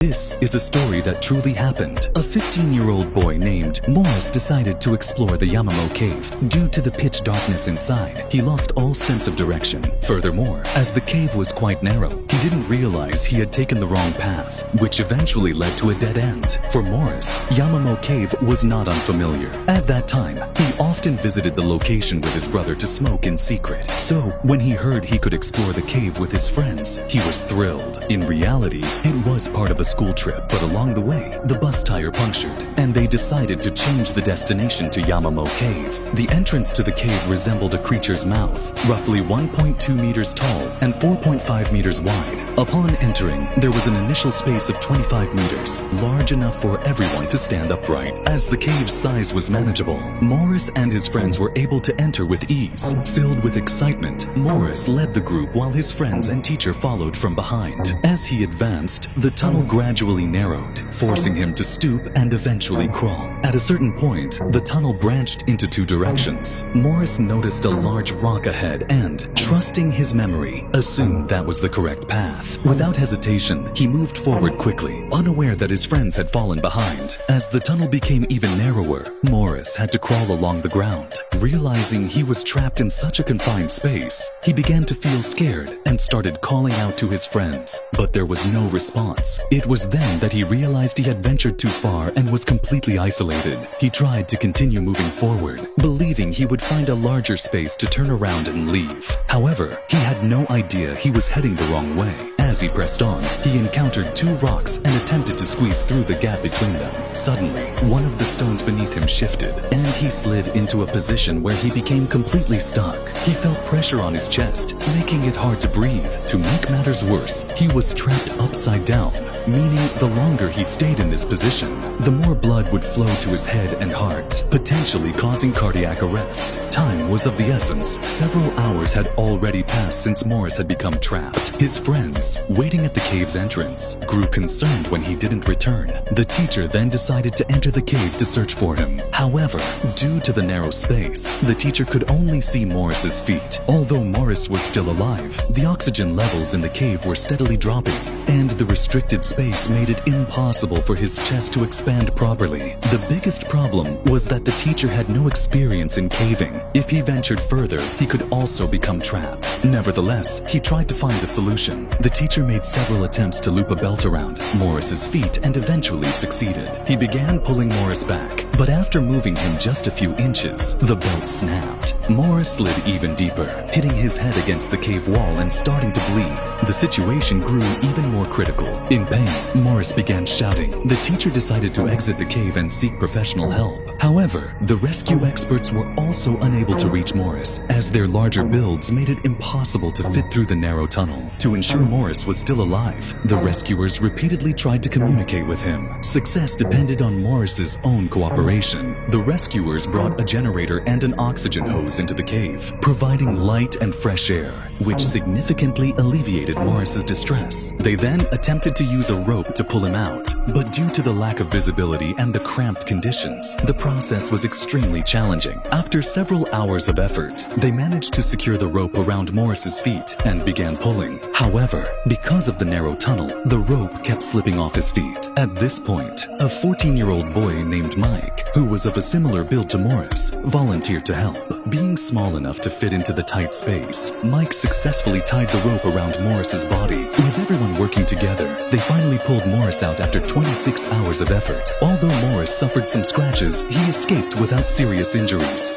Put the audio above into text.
This is a story that truly happened. A 15-year-old boy named Morris decided to explore the Yamamo cave. Due to the pitch darkness inside, he lost all sense of direction. Furthermore, as the cave was quite narrow, he didn't realize he had taken the wrong path, which eventually led to a dead end. For Morris, Yamamo cave was not unfamiliar. At that time, he often visited the location with his brother to smoke in secret. So, when he heard he could explore the cave with his friends, he was thrilled. In reality, it was part of a school trip, but along the way, the bus tire punctured, and they decided to change the destination to Yamamo Cave. The entrance to the cave resembled a creature's mouth, roughly 1.2 meters tall and 4.5 meters wide. Upon entering, there was an initial space of 25 meters, large enough for everyone to stand upright. As the cave's size was manageable, Morris and his friends were able to enter with ease. Filled with excitement, Morris led the group while his friends and teacher followed from behind. As he advanced, the tunnel gradually narrowed, forcing him to stoop and eventually crawl. At a certain point, the tunnel branched into two directions. Morris noticed a large rock ahead and, trusting his memory, assumed that was the correct path. Without hesitation, he moved forward quickly, unaware that his friends had fallen behind. As the tunnel became even narrower, Morris had to crawl along the ground. Realizing he was trapped in such a confined space, he began to feel scared and started calling out to his friends, but there was no response. It was then that he realized he had ventured too far and was completely isolated. He tried to continue moving forward, believing he would find a larger space to turn around and leave. However, he had no idea he was heading the wrong way. As he pressed on, he encountered two rocks and attempted to squeeze through the gap between them. Suddenly, one of the stones beneath him shifted, and he slid into a position where he became completely stuck. He felt pressure on his chest, making it hard to breathe. To make matters worse, he was trapped upside down, meaning the longer he stayed in this position, the more blood would flow to his head and heart, potentially causing cardiac arrest. Time was of the essence. Several hours had already passed since Morris had become trapped. His friends, waiting at the cave's entrance, grew concerned when he didn't return. The teacher then decided to enter the cave to search for him. However, due to the narrow space, the teacher could only see Morris's feet. Although Morris was still alive, the oxygen levels in the cave were steadily dropping, and the restricted space made it impossible for his chest to expand properly. The biggest problem was that the teacher had no experience in caving. If he ventured further, he could also become trapped. Nevertheless, he tried to find a solution. The teacher made several attempts to loop a belt around Morris's feet and eventually succeeded. He began pulling Morris back, but after moving him just a few inches, the belt snapped. Morris slid even deeper, hitting his head against the cave wall and starting to bleed. The situation grew even more critical. In pain, Morris began shouting. The teacher decided to exit the cave and seek professional help. However, the rescue experts were also unable to reach Morris, as their larger builds made it impossible to fit through the narrow tunnel. To ensure Morris was still alive, the rescuers repeatedly tried to communicate with him. Success depended on Morris's own cooperation. The rescuers brought a generator and an oxygen hose into the cave, providing light and fresh air, which significantly alleviated Morris's distress. They then attempted to use a rope to pull him out, but due to the lack of visibility and the cramped conditions, the process was extremely challenging. After several hours of effort, they managed to secure the rope around Morris's feet and began pulling. However, because of the narrow tunnel, the rope kept slipping off his feet. At this point, a 14-year-old boy named Mike, who was of a similar build to Morris, volunteered to help. Being small enough to fit into the tight space, Mike successfully tied the rope around Morris's body. With everyone working together, they finally pulled Morris out after 26 hours of effort. Although Morris suffered some scratches, he escaped without serious injuries.